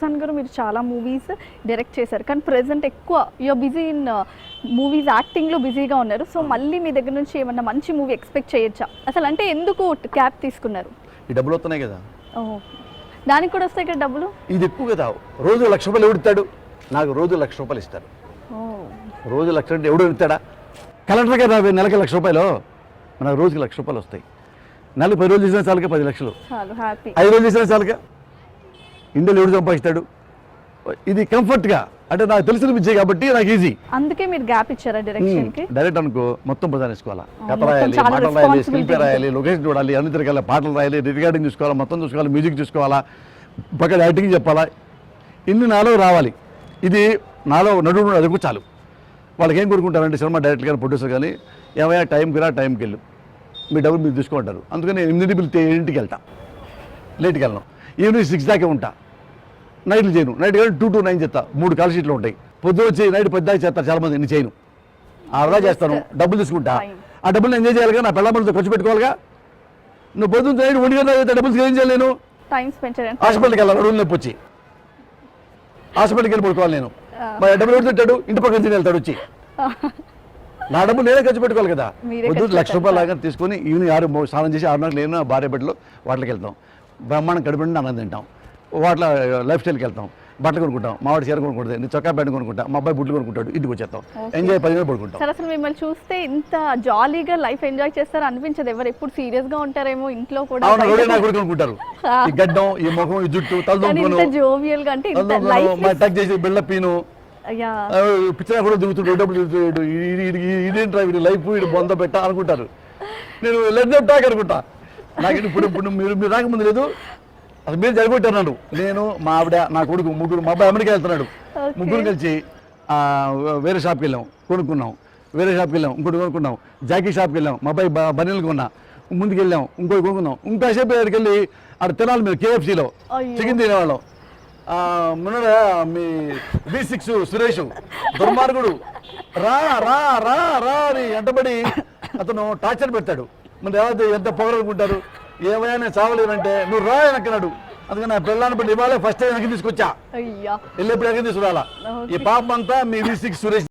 ప్రశాంత్ గారు మీరు చాలా మూవీస్ డైరెక్ట్ చేశారు కానీ ప్రెసెంట్ ఎక్కువ యూఆర్ బిజీ ఇన్ మూవీస్ యాక్టింగ్లో బిజీగా ఉన్నారు. సో మళ్ళీ మీ దగ్గర నుంచి ఏమన్నా మంచి మూవీ ఎక్స్పెక్ట్ చేయొచ్చా అసలు? అంటే ఎందుకు క్యాప్ తీసుకున్నారు? ఈ డబ్బులు వస్తున్నాయి కదా, దానికి కూడా వస్తాయి కదా డబ్బులు. ఇది ఎక్కువ కదా. రోజు ₹1,00,000 ఎవడుతాడు? నాకు రోజు ₹1,00,000 ఇస్తారు. రోజు 1,00,000 అంటే ఎవడు ఇస్తాడా? కలెక్టర్ గారు నెలకి ₹1,00,000, మనకు రోజుకి ₹1,00,000 వస్తాయి. నెలకు 10 రోజులు చేసిన చాలుగా 10 లక్షలు, చాలు హ్యాపీ. 5 రోజులు చేసిన చాలుగా. ఇండియాలో ఎవడు సంపాదిస్తాడు? ఇది కంఫర్ట్గా, అంటే నాకు తెలిసిన విద్య కాబట్టి నాకు ఈజీ. అందుకే మీరు గ్యాప్ ఇచ్చారా డైరెక్షన్ కి? డైరెక్ట్ అనుకో మొత్తం ప్రధాన వేసుకోవాలా, కథ రాయాలి, మాటలు రాయాలి, స్క్రీన్ ప్లే రాయాలి, లొకేషన్ చూడాలి, అన్ని తిరగాలి, పాటలు రాయాలి, రికార్డింగ్ చూసుకోవాలా, మొత్తం చూసుకోవాలి, మ్యూజిక్ చూసుకోవాలా, పక్కన యాక్టింగ్ చెప్పాలా, ఇన్ని నాలో రావాలి. ఇది నాలో నడుము అదుకు చాలు. వాళ్ళకి ఏం కోరుకుంటారంటే సినిమా డైరెక్టర్ కానీ ప్రొడ్యూసర్ కానీ, ఏమైనా టైంకి రా, టైంకి వెళ్ళు, మీ డబ్బులు మీరు తీసుకుంటారు. అందుకని 8 వెళ్తా, లేట్కి వెళ్ళను. ఈవినింగ్ 6 దాకా ఉంటా. నైట్లు చేయను, నైట్ 2 to 9 చేస్తా. 3 కాల్ షీట్లు ఉంటాయి. పొద్దున వచ్చి నైట్ 10 దాకా చేస్తారు చాలామంది. నేను చేయను, అలా చేస్తాను, డబ్బులు తీసుకుంటా. ఆ డబ్బులు ఎంజాయ్ చేయాలిగా, నా పిల్లలతో ఖర్చు పెట్టుకోవాలిగా. నువ్వు పొద్దున్న నైట్ 1 గంట అయితే డబ్బులు ఏం చేయలేను. టైం స్పెండ్ చేయాలి. హాస్పిటల్కి వెళ్ళాలి, రోజు నొప్పి వచ్చి హాస్పిటల్కి వెళ్ళి పడుకోవాలి. నేను మరి డబ్బులు ఎవరు తింటాడు? ఇంటి పక్కన తిని వెళ్తాడు వచ్చి. నా డబ్బులు నేనే ఖర్చు పెట్టుకోవాలి కదా. పొద్దున్న ₹1,00,000 లాగా తీసుకొని ఈవినింగ్ 6 స్నానం చేసి 6 నేను భార్య బిడ్డలు వాటికి వెళ్తాం. బ్రహ్మాండం కడుపుండి అన్నం తింటాం. వాటిలో లైఫ్ స్టైల్కి వెళ్తాం, బట్టలు కొనుక్కుంటాం. మా వాడి చీర కొనుక్కుంటుంది, నేను చొక్కా ప్యాంట్ కొనుక్కుంటా, మా అబ్బాయి బుడ్లు కొనుక్కుంటాడు, ఇంటికి వచ్చేస్తాం, ఎంజాయ్ 10 గంటలు పడుకుంటాం. సరే, అసలు మిమ్మల్ని చూస్తే ఇంత జాలీగా లైఫ్ ఎంజాయ్ చేస్తారు అనిపించదు. ఎవరు ఎప్పుడు సీరియస్ గా ఉంటారేమో ఇంట్లో కూడా. నా కొడుకు కొనుక్కుంటారు. ఈ గడ్డం, ఈ ముఖం, ఈ జుట్టు, తలదొంగను జోవియల్ గా అంటే టక్ చేసి బిల్డప్ పీను పిచ్చర్ కూడా దిగుతుంటాడు, డబ్బులు దిగుతాడు. ఇదేంట్రా వీడి లైఫ్, వీడు బొంద పెట్ట అనుకుంటారు. నేను లెట్ టాక్ అనుకుంటా. నాకు ఇప్పుడు మీరు రాకముందు లేదు, అసలు మీరు జరిగిపోతున్నాను. నేను, మా ఆవిడ, నా కొడుకు, ముగ్గురు. మా అబ్బాయి అమెరికా వెళ్తున్నాడు. ముగ్గురు కలిసి వేరే షాప్కి వెళ్ళాం, కొనుక్కున్నాం. వేరే షాప్కి వెళ్ళాం, ఇంకోటి కొనుక్కున్నాం. జాకీ షాప్కి వెళ్ళాం, మా అబ్బాయి బనీలు కొన్నా. ముందుకు వెళ్ళాం, ఇంకోటి కొనుక్కున్నాం. ఇంకాసేపు దగ్గరికి వెళ్ళి అక్కడ తినాలి, మీరు KFCలో చికెన్ తినేవాళ్ళం. మొన్న మీ V6 సురేష్ దుర్మార్గుడు రా రా రా రా అని ఎంటబడి అతను టార్చర్ పెడతాడు. మరి ఎంత పొగరనుకుంటారు? ఏమైనా చావలేనంటే నువ్వు రా వెనక్కన్నాడు. అందుకని నా పిల్లల్ని బట్టి ఇవాళ ఫస్ట్ టైం వెనక్కి తీసుకొచ్చా. వెళ్ళేప్పుడు వెనక్కి తీసుకురాలా. ఈ పాపం అంతా మీ V6 సురేష్.